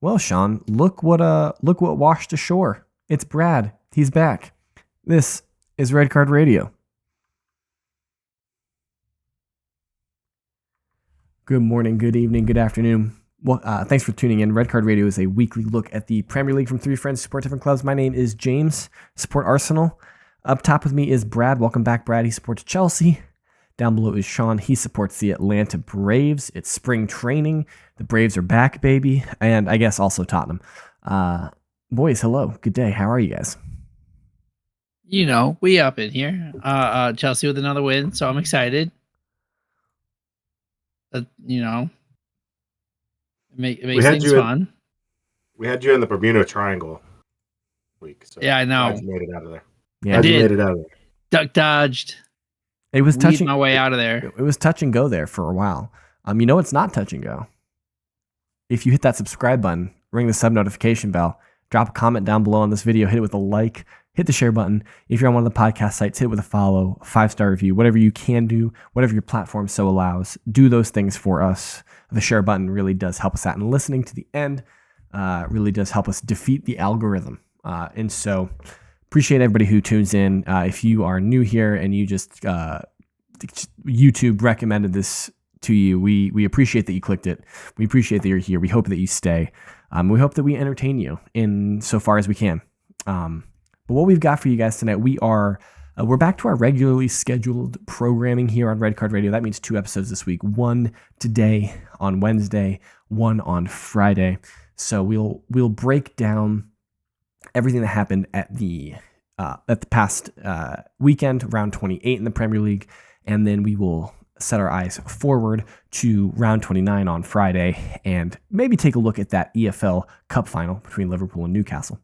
Well, Sean, look what washed ashore. It's Brad. He's back. This is Red Card Radio. Good morning, good evening, good afternoon. Well, thanks for tuning in. Red Card Radio is a weekly look at the Premier League from three friends who support different clubs. My name is James, support Arsenal. Up top with me is Brad. Welcome back, Brad. He supports Chelsea. Down below is Sean. He supports the Atlanta Braves. It's spring training. The Braves are back, baby. And I guess also Tottenham. Boys, hello. Good day. How are you guys? You know, we up in here. Chelsea with another win, so I'm excited. It makes things fun. We had you in the Bermuda Triangle week. So yeah, I know. Glad you made it out of there. Yeah, I did. You made it out of there. Duck dodged. It was touching my way out of there. It was touch and go there for a while. You know it's not touch and go. If you hit that subscribe button, ring the sub notification bell, drop a comment down below on this video, hit it with a like, hit the share button. If you're on one of the podcast sites, hit it with a follow, 5-star review, whatever you can do, whatever your platform so allows. Do those things for us. The share button really does help us out. And listening to the end really does help us defeat the algorithm. And so appreciate everybody who tunes in. If you are new here and you just YouTube recommended this to you, we appreciate that you clicked it. We appreciate that you're here. We hope that you stay. We hope that we entertain you in so far as we can. But what we've got for you guys tonight, we're back to our regularly scheduled programming here on Red Card Radio. That means 2 episodes this week. 1 today on Wednesday, 1 on Friday. So we'll break down everything that happened at the past weekend, round 28 in the Premier League, and then we will set our eyes forward to round 29 on Friday and maybe take a look at that EFL Cup final between Liverpool and Newcastle.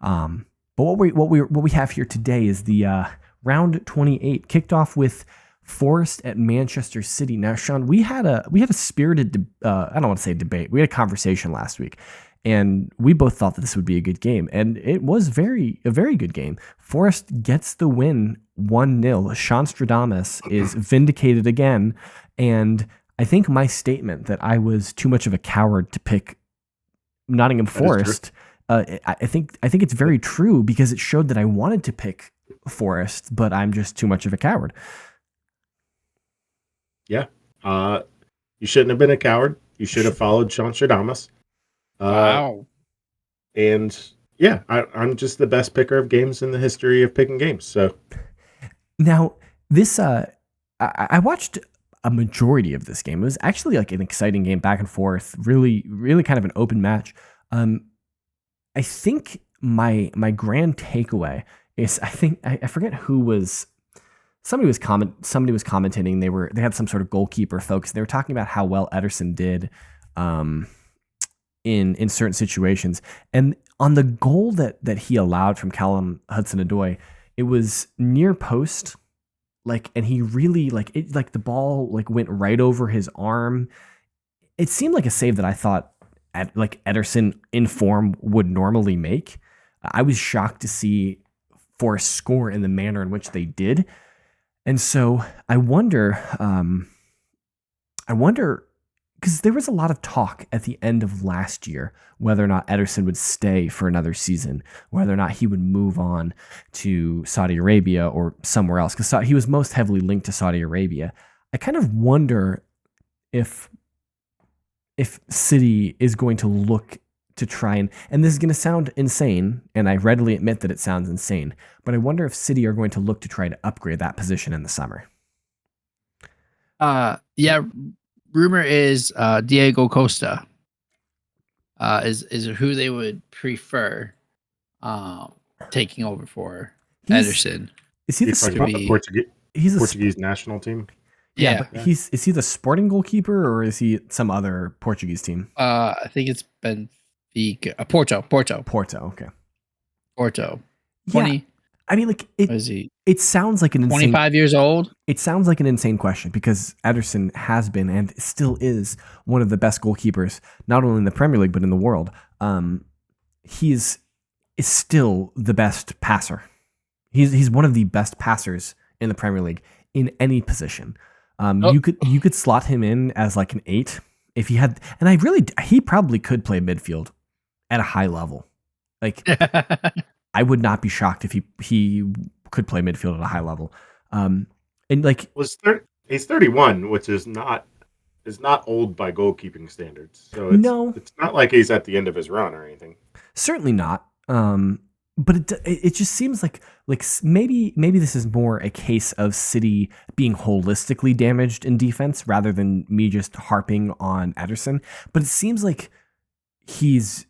But what we have here today is the round 28 kicked off with Forest at Manchester City. Now, Sean, we had a spirited I don't want to say debate. We had a conversation last week, and we both thought that this would be a good game, and it was a very good game. Forest gets the win 1-0. Sean Stradamus is vindicated again, and I think my statement that I was too much of a coward to pick Nottingham Forest, I think it's very true because it showed that I wanted to pick Forest, but I'm just too much of a coward. Yeah. You shouldn't have been a coward. You should have followed Sean Stradamus. Wow. And yeah, I'm just the best picker of games in the history of picking games. So now this, I watched a majority of this game. It was actually like an exciting game, back and forth, really kind of an open match. I think my grand takeaway is I forget who was. Somebody was commentating. They had some sort of goalkeeper focus. They were talking about how well Ederson did in certain situations, and on the goal that he allowed from Callum Hudson-Odoi, it was near post, and he really the ball went right over his arm. It seemed like a save that I thought Ederson in form would normally make. I was shocked to see Forest score in the manner in which they did. And so I wonder, because there was a lot of talk at the end of last year whether or not Ederson would stay for another season, whether or not he would move on to Saudi Arabia or somewhere else, because he was most heavily linked to Saudi Arabia. I kind of wonder if City is going to look to try and this is going to sound insane, and I readily admit that it sounds insane, but I wonder if City are going to look to try to upgrade that position in the summer. Yeah, rumor is Diego Costa is who they would prefer taking over for Ederson. Is he the Portuguese national team? Yeah, but is he the Sporting goalkeeper or is he some other Portuguese team? I think it's Porto. Okay. Porto. 20. Yeah. I mean, it sounds like an insane, 25 years old. It sounds like an insane question because Ederson has been and still is one of the best goalkeepers, not only in the Premier League but in the world. He is still the best passer. He's one of the best passers in the Premier League in any position. You could slot him in as an 8 if he had, and he probably could play midfield. at a high level. Like, I would not be shocked if he could play midfield at a high level. And like, he's 31, which is not old by goalkeeping standards. So it's not like he's at the end of his run or anything. Certainly not. But it just seems like maybe this is more a case of City being holistically damaged in defense rather than me just harping on Ederson. But it seems like he's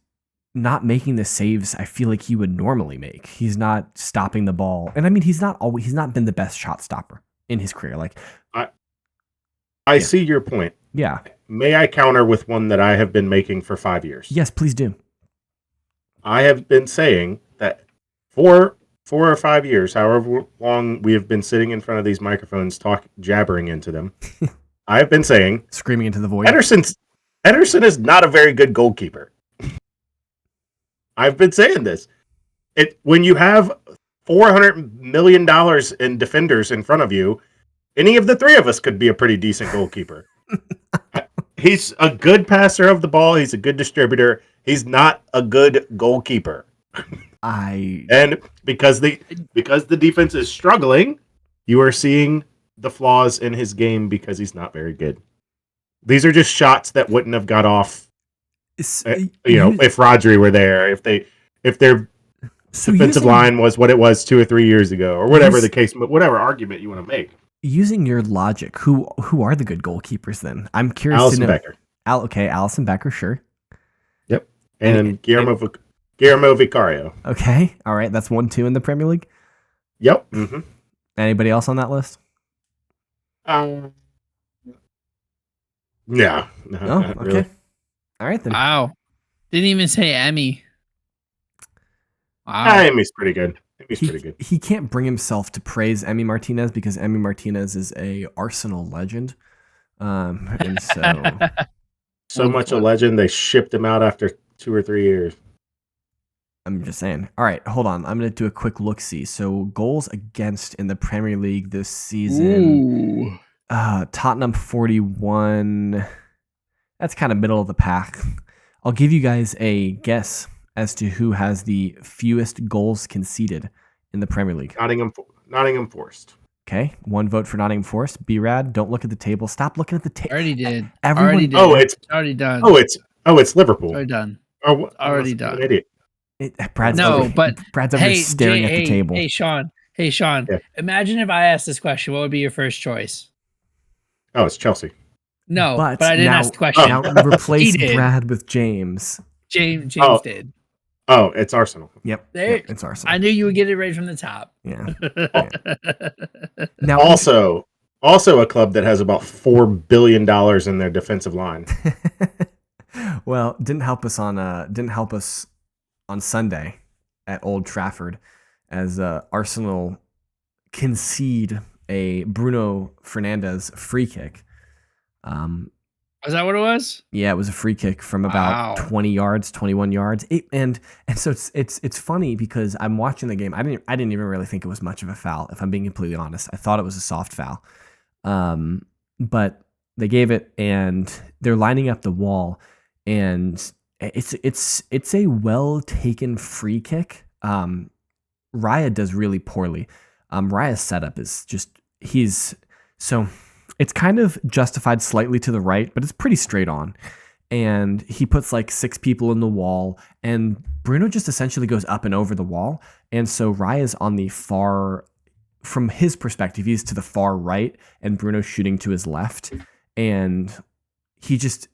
not making the saves I feel like he would normally make. He's not stopping the ball, and I mean he's not been the best shot stopper in his career. Like I see your point. Yeah. May I counter with one that I have been making for 5 years? Yes, please do. I have been saying that for 4 or 5 years, however long we have been sitting in front of these microphones jabbering into them, I have been saying, screaming into the void, Ederson is not a very good goalkeeper. I've been saying this. When you have $400 million in defenders in front of you, any of the three of us could be a pretty decent goalkeeper. He's a good passer of the ball. He's a good distributor. He's not a good goalkeeper. And because the defense is struggling, you are seeing the flaws in his game because he's not very good. These are just shots that wouldn't have got off. If Rodri were there, if their defensive line was what it was 2 or 3 years ago, or whatever the case, whatever argument you want to make. Using your logic, who are the good goalkeepers then? I'm curious Alisson to know. Becker. Okay, Alisson Becker, sure. Yep. And Guillermo Vicario. Okay, all right, that's 1-2 in the Premier League. Yep. Mm-hmm. Anybody else on that list? No. No. Not Okay. really. All right then. Wow. Didn't even say Emmy. Wow. Emmy's pretty good. He can't bring himself to praise Emi Martinez because Emi Martinez is a Arsenal legend. And so much a legend, they shipped him out after 2 or 3 years. I'm just saying. All right, hold on. I'm going to do a quick look-see. So goals against in the Premier League this season. Ooh. Tottenham 41. That's kind of middle of the pack. I'll give you guys a guess as to who has the fewest goals conceded in the Premier League. Nottingham Forest. Okay, 1 vote for Nottingham Forest. B-Rad, don't look at the table. Stop looking at the table. Already did. Everyone, already did. Oh, it's already done. It's Liverpool. Already done. Oh, already done. An idiot. Brad's no, over, but Brad's over staring at the table. Hey, Sean. Yeah. Imagine if I asked this question. What would be your first choice? Oh, it's Chelsea. No, but I didn't ask the question. Now replace Brad with James. James did. Oh, it's Arsenal. Yep. It's Arsenal. I knew you would get it right from the top. Yeah. Now, also a club that has about $4 billion in their defensive line. Well, didn't help us on Sunday at Old Trafford as Arsenal concede a Bruno Fernandez free kick. Is that what it was? Yeah, it was a free kick from about 20 yards, 21 yards. And so it's funny because I'm watching the game. I didn't even really think it was much of a foul, if I'm being completely honest. I thought it was a soft foul. But they gave it and they're lining up the wall and it's a well taken free kick. Raya does really poorly. Raya's setup is just it's kind of justified slightly to the right, but it's pretty straight on. And he puts like 6 people in the wall, and Bruno just essentially goes up and over the wall. And so Raya's on the far, from his perspective, he's to the far right, and Bruno's shooting to his left. And he's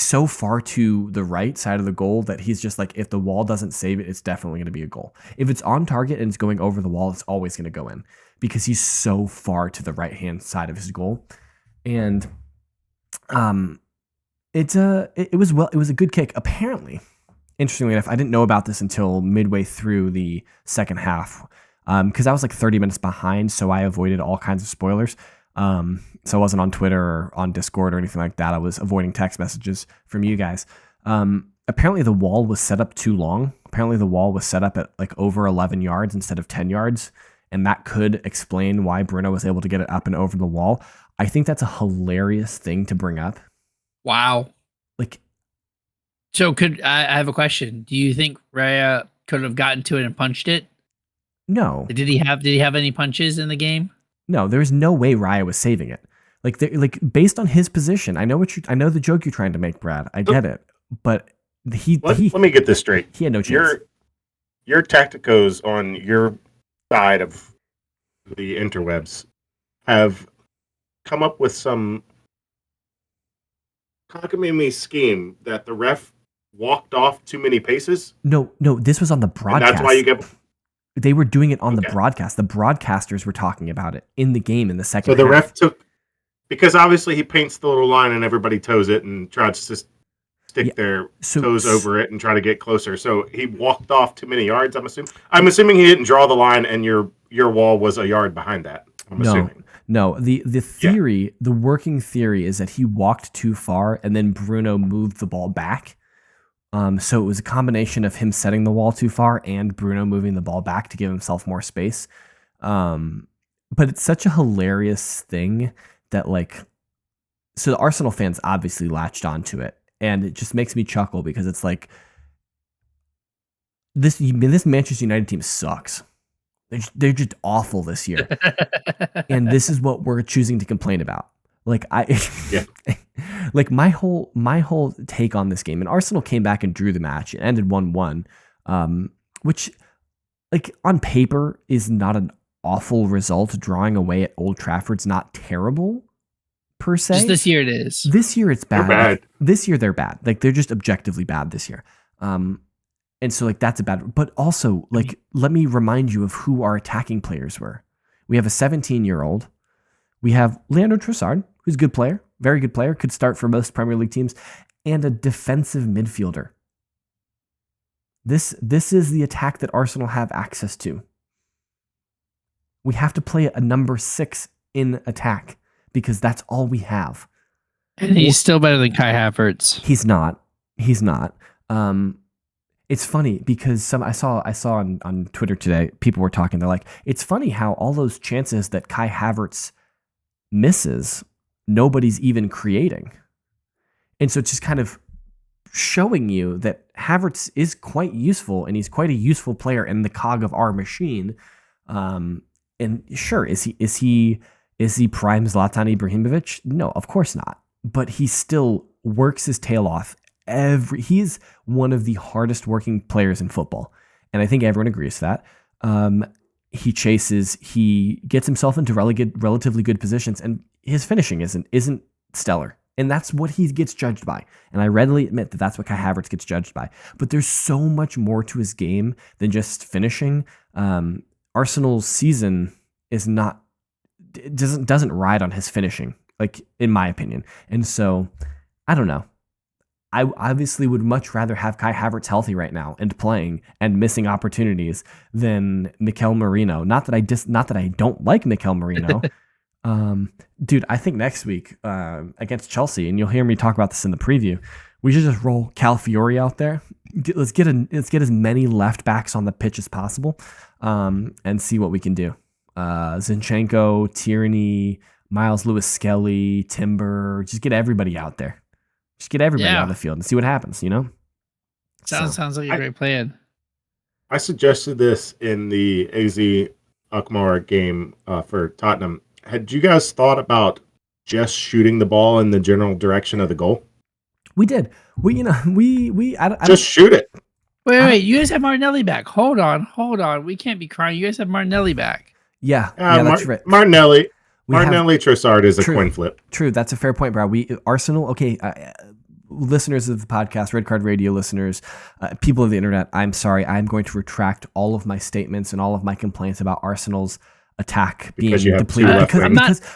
so far to the right side of the goal that he's just like, if the wall doesn't save it, it's definitely going to be a goal. If it's on target and it's going over the wall, it's always going to go in because he's so far to the right-hand side of his goal. And it was a good kick. Apparently, interestingly enough, I didn't know about this until midway through the second half because I was like 30 minutes behind, so I avoided all kinds of spoilers. So I wasn't on Twitter or on Discord or anything like that. I was avoiding text messages from you guys. Apparently the wall was set up too long. Apparently the wall was set up at like over 11 yards instead of 10 yards. And that could explain why Bruno was able to get it up and over the wall. I think that's a hilarious thing to bring up. Wow. Like, So I have a question. Do you think Raya could have gotten to it and punched it? No, Did he have any punches in the game? no, there's no way Raya was saving it. Like based on his position, I know the joke you're trying to make, Brad. I get it, but Let me get this straight. he had no chance. Your tacticos on your side of the interwebs have come up with some cockamamie scheme that the ref walked off too many paces. No, this was on the broadcast. And that's why you get. They were doing it on the broadcast. The broadcasters were talking about it in the game in the second. So the half. ref took, because obviously he paints the little line and everybody toes it and tries to stick their toes over it and try to get closer. So he walked off too many yards. I'm assuming he didn't draw the line and your wall was a yard behind that. I'm assuming. No. The theory, the working theory is that he walked too far and then Bruno moved the ball back. So it was a combination of him setting the wall too far and Bruno moving the ball back to give himself more space. But it's such a hilarious thing that so the Arsenal fans obviously latched onto it, and it just makes me chuckle because it's like this Manchester United team sucks. They're just awful this year, and this is what we're choosing to complain about. Like like my whole take on this game, and Arsenal came back and drew the match. It ended 1-1, which on paper is not an awful result. Drawing away at Old Trafford's not terrible per se. Just this year it is. This year it's bad. They're bad. This year they're bad. They're just objectively bad this year. And so that's a bad. But also let me remind you of who our attacking players were. We have a 17-year-old. We have Leandro Trossard, who's a good player, very good player, could start for most Premier League teams, and a defensive midfielder. This is the attack that Arsenal have access to. We have to play a number 6 in attack because that's all we have. And he's still better than Kai Havertz. He's not. It's funny because I saw on Twitter today, people were talking. They're like, it's funny how all those chances that Kai Havertz misses, nobody's even creating. And so it's just kind of showing you that Havertz is quite useful and he's quite a useful player in the cog of our machine. And sure, is he prime Zlatan Ibrahimovic? No, of course not. But he still works his tail off. He's one of the hardest working players in football. And I think everyone agrees with that. He gets himself into relatively good positions, and his finishing isn't stellar. And that's what he gets judged by. And I readily admit that that's what Kai Havertz gets judged by. But there's so much more to his game than just finishing. Arsenal's season doesn't ride on his finishing, in my opinion. And so I don't know. I obviously would much rather have Kai Havertz healthy right now and playing and missing opportunities than Mikel Merino. Not that I don't like Mikel Merino. Dude, I think next week against Chelsea, and you'll hear me talk about this in the preview, we should just roll Calafiori out there. Let's get as many left backs on the pitch as possible, and see what we can do. Zinchenko, Tierney, Miles Lewis-Skelly, Timber, just get everybody out there. Just get everybody on the field and see what happens, Sounds like a great plan. I suggested this in the AZ Alkmaar game for Tottenham. Had you guys thought about just shooting the ball in the general direction of the goal? We did. Just shoot it. Wait. You guys have Martinelli back. Hold on. We can't be crying. You guys have Martinelli back. Yeah, that's right. Martinelli Trossard is a coin flip. True, that's a fair point, Brad. Arsenal. Okay, listeners of the podcast, Red Card Radio listeners, people of the internet. I'm sorry. I'm going to retract all of my statements and all of my complaints about Arsenal's attack being depleted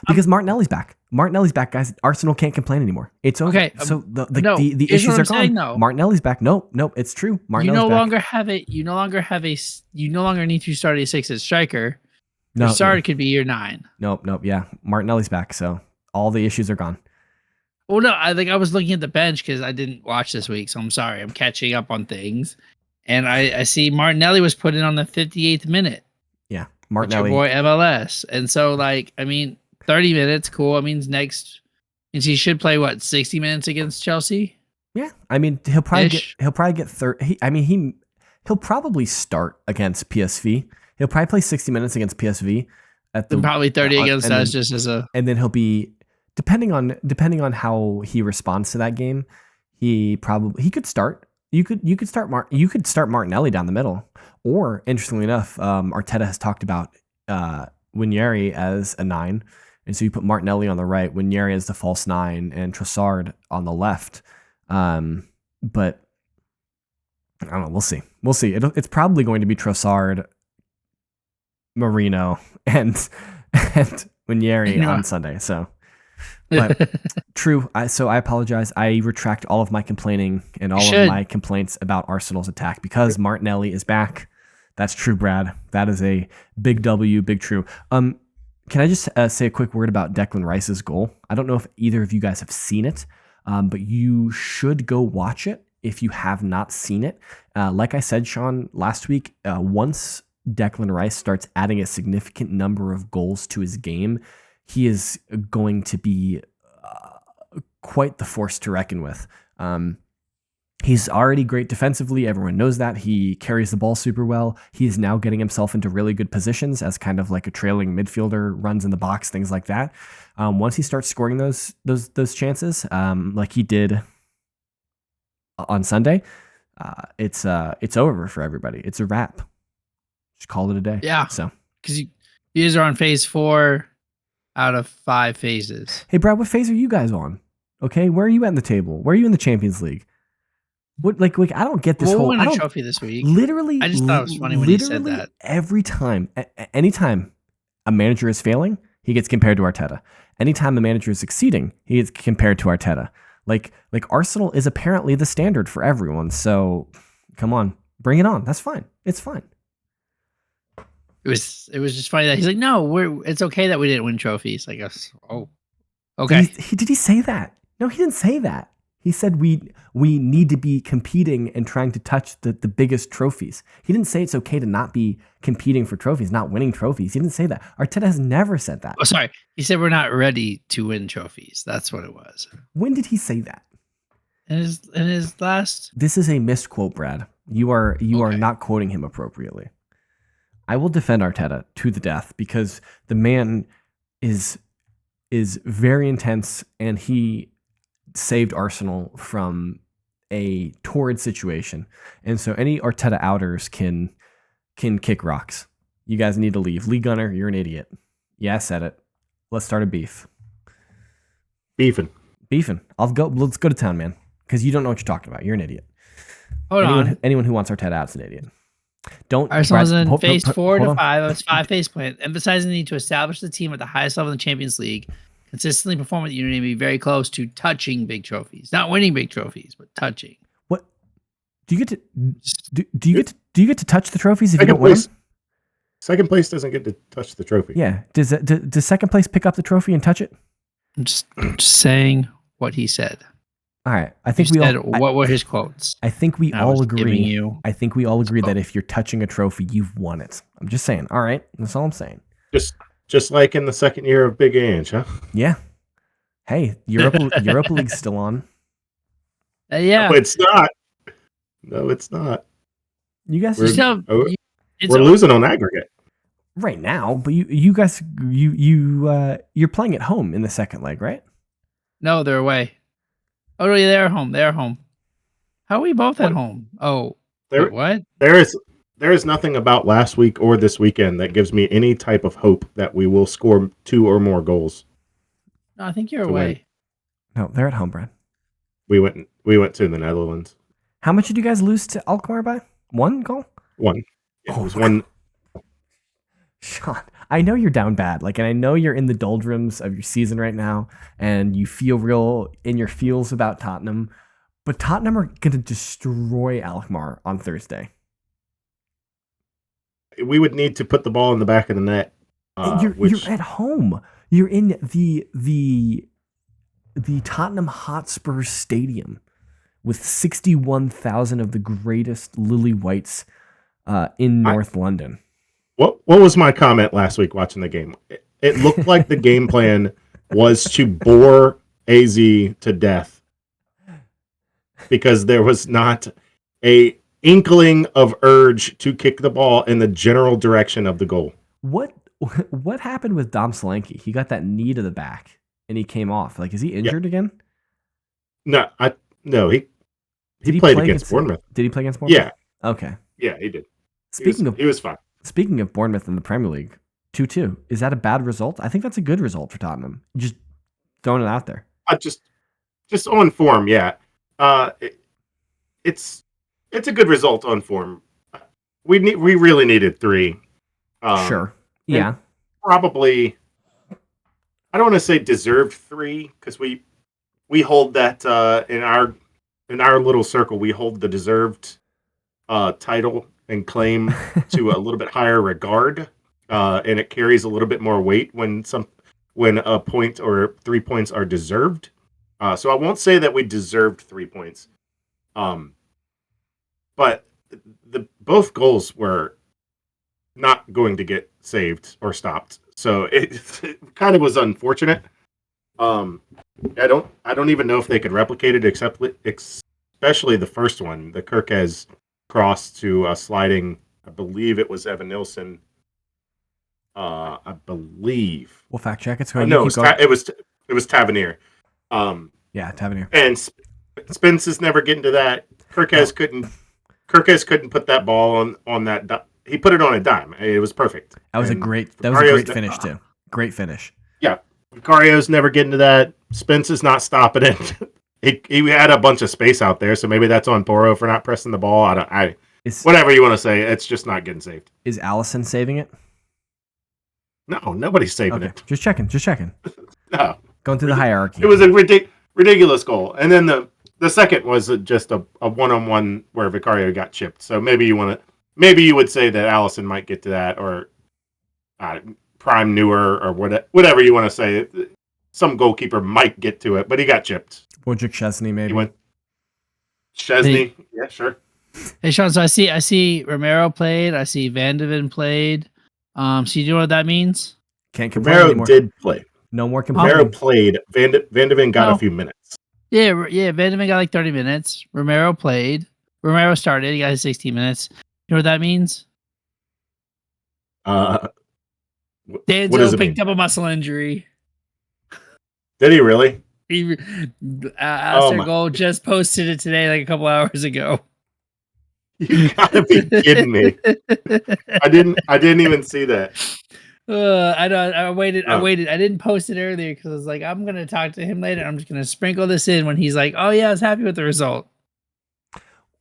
because Martinelli's back. Martinelli's back, guys. Arsenal can't complain anymore. It's over. Okay, so the issues are gone. Saying, Martinelli's back. Nope, it's true. Martinelli's you no back. longer need to start a 6 as striker. Trossard could be your 9. Nope. Yeah, Martinelli's back, so all the issues are gone. Well, no, I was looking at the bench because I didn't watch this week, so I'm sorry. I'm catching up on things, and I see Martinelli was put in on the 58th minute. Yeah, Martinelli, your boy MLS, and so 30 minutes, cool. It means he should play 60 minutes against Chelsea. Yeah, I mean he'll probably Ish. get third. He'll probably start against PSV. He'll probably play 60 minutes against PSV at Then the probably 30 on- against and us then, just as a. and then he'll be depending on how he responds to that game. He could start. You could start Martinelli down the middle, or interestingly enough, Arteta has talked about Winieri as a 9, and so you put Martinelli on the right, Winieri as the false 9, and Trossard on the left. But I don't know. We'll see. It's probably going to be Trossard, Marino, and Winieri on Sunday. So. But true. So I apologize. I retract all of my complaining and all of my complaints about Arsenal's attack because Martinelli is back. That's true, Brad. That is a big W, big true. Can I just say a quick word about Declan Rice's goal? I don't know if either of you guys have seen it, but you should go watch it if you have not seen it. Like I said, Sean, last week, once Declan Rice starts adding a significant number of goals to his game, he is going to be quite the force to reckon with. He's already great defensively. Everyone knows that. He carries the ball super well. He's now getting himself into really good positions as kind of like a trailing midfielder, runs in the box, things like that. Once he starts scoring those chances, like he did on Sunday, it's over for everybody. It's a wrap. Just call it a day. Yeah. So because you guys are on phase 4 out of 5 phases. Hey, Brad, what phase are you guys on? Okay, where are you at in the table? Where are you in the Champions League? What like I don't get this We'll whole. win I a don't, trophy this week. Literally, I just thought it was funny when you said that. Every time, anytime a manager is failing, he gets compared to Arteta. Anytime a manager is succeeding, he gets compared to Arteta. Like Arsenal is apparently the standard for everyone. So, come on, bring it on. That's fine. It's fine. It was just funny that he's like, no, it's okay that we didn't win trophies. Like, oh, okay. Did he say that? No, he didn't say that. He said we need to be competing and trying to touch the biggest trophies. He didn't say it's okay to not be competing for trophies, not winning trophies. He didn't say that. Arteta has never said that. Oh, sorry. He said we're not ready to win trophies. That's what it was. When did he say that? In his last. This is a misquote, Brad. You are not quoting him appropriately. I will defend Arteta to the death because the man is very intense and he saved Arsenal from a torrid situation. And so any Arteta outers can kick rocks. You guys need to leave. Lee Gunner, you're an idiot. Yeah, I said it. Let's start a beef. Beefing. Let's go to town, man. Because you don't know what you're talking about. You're an idiot. Hold on. Anyone who wants Arteta out is an idiot. Arsenal's in phase 4 to 5 of its 5-phase plan, emphasizing the need to establish the team at the highest level in the Champions League, consistently perform with unity, and be very close to touching big trophies. Not winning big trophies, but touching. What do you get to do you get to touch the trophies if you don't win them? Second place doesn't get to touch the trophy. Yeah. Does second place pick up the trophy and touch it? I'm just saying what he said. All right. I think what were his quotes? I think we all agree. I think we all agree quote. that if you're touching a trophy, you've won it. I'm just saying. All right. That's all I'm saying. Just like in the second year of Big Ange, huh? Yeah. Hey, Europa League's still on. Yeah. No, it's not. No, it's not. You guys we're losing on aggregate right now, but you guys you're playing at home in the second leg, right? No, they're away. Oh, no, they're home. They're home. How are we both at home? Oh, what? There is nothing about last week or this weekend that gives me any type of hope that we will score 2 or more goals. No, I think you're away. No, they're at home, Brad. We went to the Netherlands. How much did you guys lose to Alkmaar by? 1 goal? 1. It was 1. Sean, I know you're down bad. And I know you're in the doldrums of your season right now, and you feel real in your feels about Tottenham. But Tottenham are going to destroy Alkmaar on Thursday. We would need to put the ball in the back of the net. You're at home. You're in the Tottenham Hotspur Stadium with 61,000 of the greatest lily whites in North London. What was my comment last week watching the game? It looked like the game plan was to bore AZ to death because there was not a inkling of urge to kick the ball in the general direction of the goal. What happened with Dom Solanke? He got that knee to the back and he came off. Like, is he injured again? No, he played against Bournemouth. Did he play against Bournemouth? Yeah. Okay. Yeah, he did. He was fine. Speaking of Bournemouth in the Premier League, 2-2. Is that a bad result? I think that's a good result for Tottenham. Just throwing it out there. Just on form, yeah. It's a good result on form. We really needed 3. Sure. Yeah. Probably. I don't want to say deserved 3 because we hold that in our little circle. We hold the deserved title and claim to a little bit higher regard, and it carries a little bit more weight when a point or 3 points are deserved. So I won't say that we deserved 3 points, but both goals were not going to get saved or stopped. So it kind of was unfortunate. I don't even know if they could replicate it, especially the first one, the Kirkes cross to sliding. I believe it was Evan Nilsson. I believe. We'll fact check it. No, it was Tavernier. Yeah, Tavernier. And Spence is never getting to that. Kirkes couldn't put that ball on that. He put it on a dime. It was perfect. That was a great finish too. Great finish. Yeah. Vicario's never getting to that. Spence is not stopping it. He had a bunch of space out there, so maybe that's on Boro for not pressing the ball. Whatever you want to say, it's just not getting saved. Is Allison saving it? No, nobody's saving it. Just checking. No. Going through the hierarchy. It was a ridiculous goal. And then the second was just a one-on-one where Vicario got chipped. So maybe you would say that Allison might get to that, or Prime Newer, or whatever you want to say. Some goalkeeper might get to it, but he got chipped. Wojciech Szczesny, maybe. He went Szczesny, yeah, sure. Hey Sean, so I see Romero played. I see Van de Ven played. So you know what that means? Can't complain Romero anymore. did play. No more complaining. Romero played. Van de Ven got a few minutes. Yeah. Van de Ven got like 30 minutes. Romero played. Romero started. He got his 16 minutes. You know what that means? Danzo picked up a muscle injury. Did he really? Alistair Gold just posted it today, like a couple hours ago. You gotta be kidding me! I didn't even see that. I know. I waited. I didn't post it earlier because I was like, I'm gonna talk to him later. I'm just gonna sprinkle this in when he's like, "Oh yeah, I was happy with the result."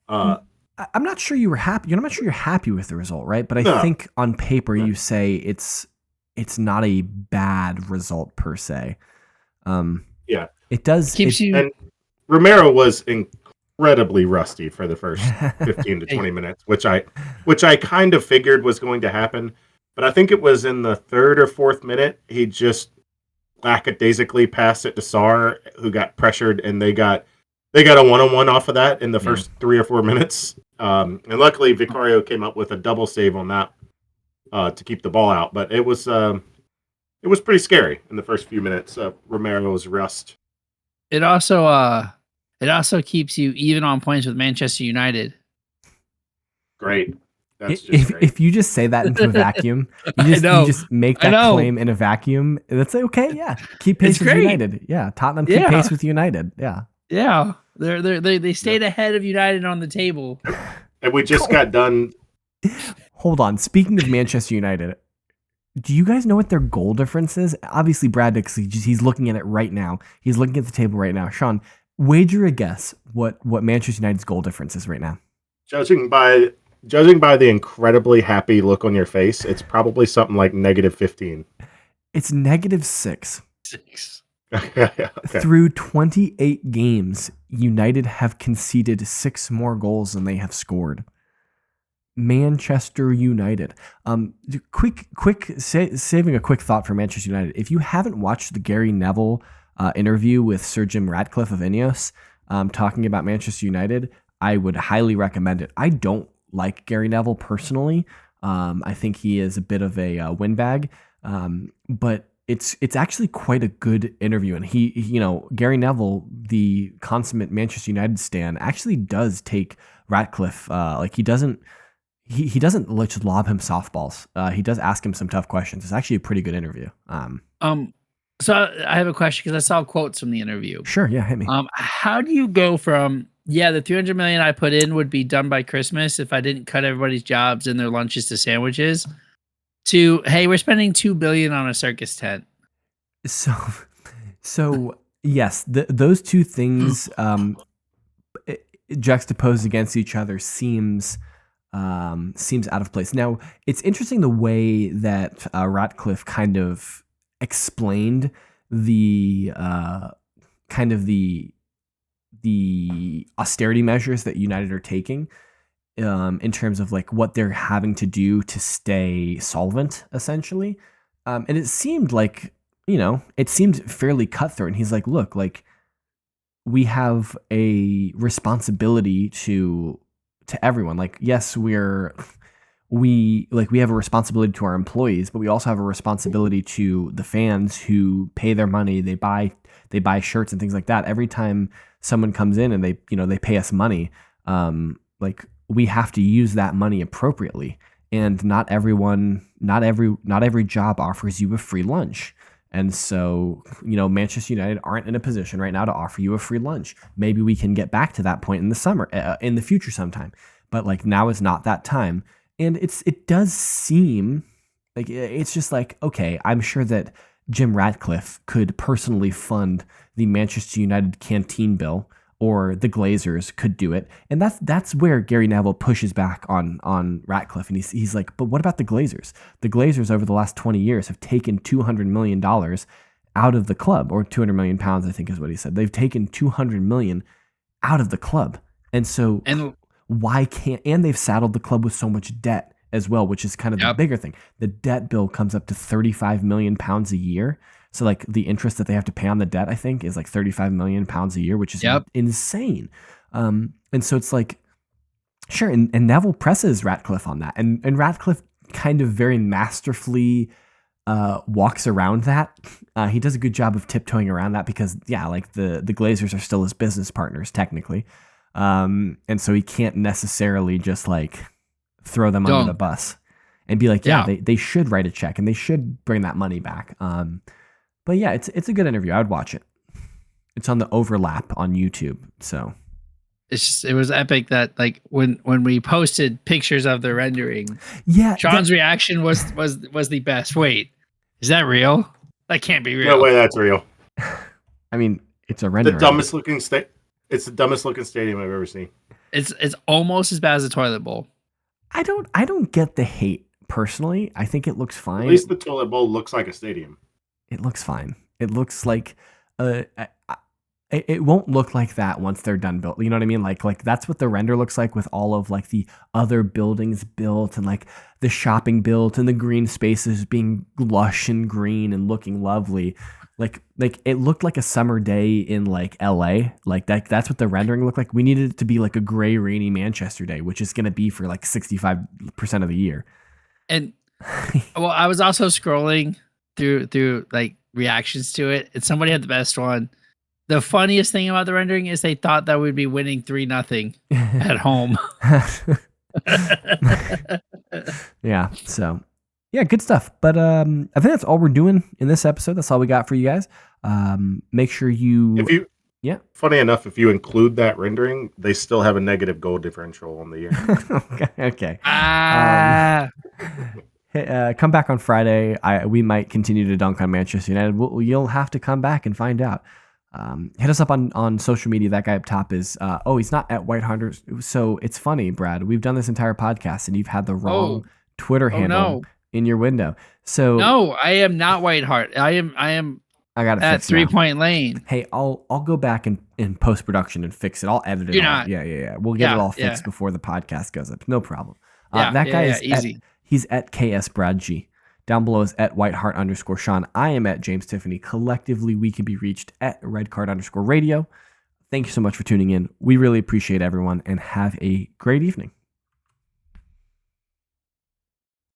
I'm not sure you were happy. You're not sure you're happy with the result, right? But I think on paper you say it's not a bad result per se. Yeah, it does. And Romero was incredibly rusty for the first 15 to 20 minutes, which I kind of figured was going to happen. But I think it was in the 3rd or 4th minute he just lackadaisically passed it to Sarr, who got pressured, and they got a 1-on-1 off of that in the first 3 or 4 minutes. And luckily Vicario came up with a double save on that to keep the ball out. But it was pretty scary in the first few minutes of Romero's rust. It also keeps you even on points with Manchester United. Great. That's just great. If you just say that into a vacuum, you just make that claim in a vacuum. That's okay. Yeah, keep pace with United. Yeah, Tottenham keep pace with United. Yeah. Yeah, they stayed ahead of United on the table. And we just got done. Hold on. Speaking of Manchester United, do you guys know what their goal difference is? Obviously, Brad Dixie, he's looking at it right now. He's looking at the table right now. Sean, wager a guess what Manchester United's goal difference is right now. Judging by the incredibly happy look on your face, it's probably something like -15. It's -6. 6. Okay. Through 28 games, United have conceded 6 more goals than they have scored. Manchester United. Saving a quick thought for Manchester United. If you haven't watched the Gary Neville interview with Sir Jim Ratcliffe of Ineos talking about Manchester United, I would highly recommend it. I don't like Gary Neville personally. I think he is a bit of a windbag. But it's actually quite a good interview, and he Gary Neville, the consummate Manchester United stan, actually does take Ratcliffe he doesn't just lob him softballs. He does ask him some tough questions. It's actually a pretty good interview. So I have a question because I saw quotes from the interview. Sure, yeah, hit me. How do you go from the 300 million I put in would be done by Christmas if I didn't cut everybody's jobs and their lunches to sandwiches, to hey, we're spending $2 billion on a circus tent? So yes, those two things juxtaposed against each other seems out of place. Now, it's interesting the way that Ratcliffe kind of explained the austerity measures that United are taking in terms of like what they're having to do to stay solvent, essentially. And it seemed like, it seemed fairly cutthroat. And he's like, look, like we have a responsibility to everyone. Like, yes, we have a responsibility to our employees, but we also have a responsibility to the fans who pay their money. They buy shirts and things like that. Every time someone comes in and they pay us money, like we have to use that money appropriately. And not every job offers you a free lunch. And so, Manchester United aren't in a position right now to offer you a free lunch. Maybe we can get back to that point in the summer, in the future sometime. But like now is not that time. And it does seem like it's just like, okay, I'm sure that Jim Ratcliffe could personally fund the Manchester United canteen bill, or the Glazers could do it. And that's where Gary Neville pushes back on Ratcliffe. And he's like, but what about the Glazers? The Glazers over the last 20 years have taken $200 million out of the club, or 200 million pounds, I think is what he said. They've taken 200 million out of the club. And so why can't, and they've saddled the club with so much debt as well, which is kind of the bigger thing. The debt bill comes up to 35 million pounds a year. So like the interest that they have to pay on the debt, I think, is like 35 million pounds a year, which is insane. And so it's like, sure. And Neville presses Ratcliffe on that. And Ratcliffe kind of very masterfully walks around that. He does a good job of tiptoeing around that because, like the Glazers are still his business partners technically. And so he can't necessarily just like throw them under the bus and be like, they should write a check and they should bring that money back. But yeah, it's a good interview. I would watch it. It's on the Overlap on YouTube. So it was epic that like when we posted pictures of the rendering, Sean's reaction was the best. Wait, is that real? That can't be real. No way, that's real. I mean, it's a rendering. It's the dumbest looking stadium I've ever seen. It's almost as bad as a toilet bowl. I don't get the hate personally. I think it looks fine. At least the toilet bowl looks like a stadium. It looks fine. It looks like it won't look like that once they're done built. You know what I mean? Like that's what the render looks like with all of like the other buildings built and like the shopping built and the green spaces being lush and green and looking lovely. Like it looked like a summer day in like LA. Like that's what the rendering looked like. We needed it to be like a gray, rainy Manchester day, which is going to be for like 65% of the year. And well, I was also scrolling through like reactions to it, and somebody had the best one. The funniest thing about the rendering is they thought that we'd be winning 3-0 at home. Yeah. So yeah, good stuff. But I think that's all we're doing in this episode. That's all we got for you guys. Make sure you. Funny enough, if you include that rendering, they still have a negative goal differential on the year. Okay. Come back on Friday. We might continue to dunk on Manchester United. You'll have to come back and find out. Hit us up on social media. That guy up top is he's not at White Hunters. So it's funny, Brad. We've done this entire podcast and you've had the wrong Twitter handle in your window. So no, I am not White Hart. I am. I got it at 3 Point Lane. Hey, I'll go back in post production and fix it. I'll edit it. Yeah. We'll get it all fixed before the podcast goes up. No problem. That guy is easy. He's at KS Brad G. Down below is at Whiteheart_Sean. I am at James Tiffany. Collectively, we can be reached at Redcard_radio. Thank you so much for tuning in. We really appreciate everyone and have a great evening.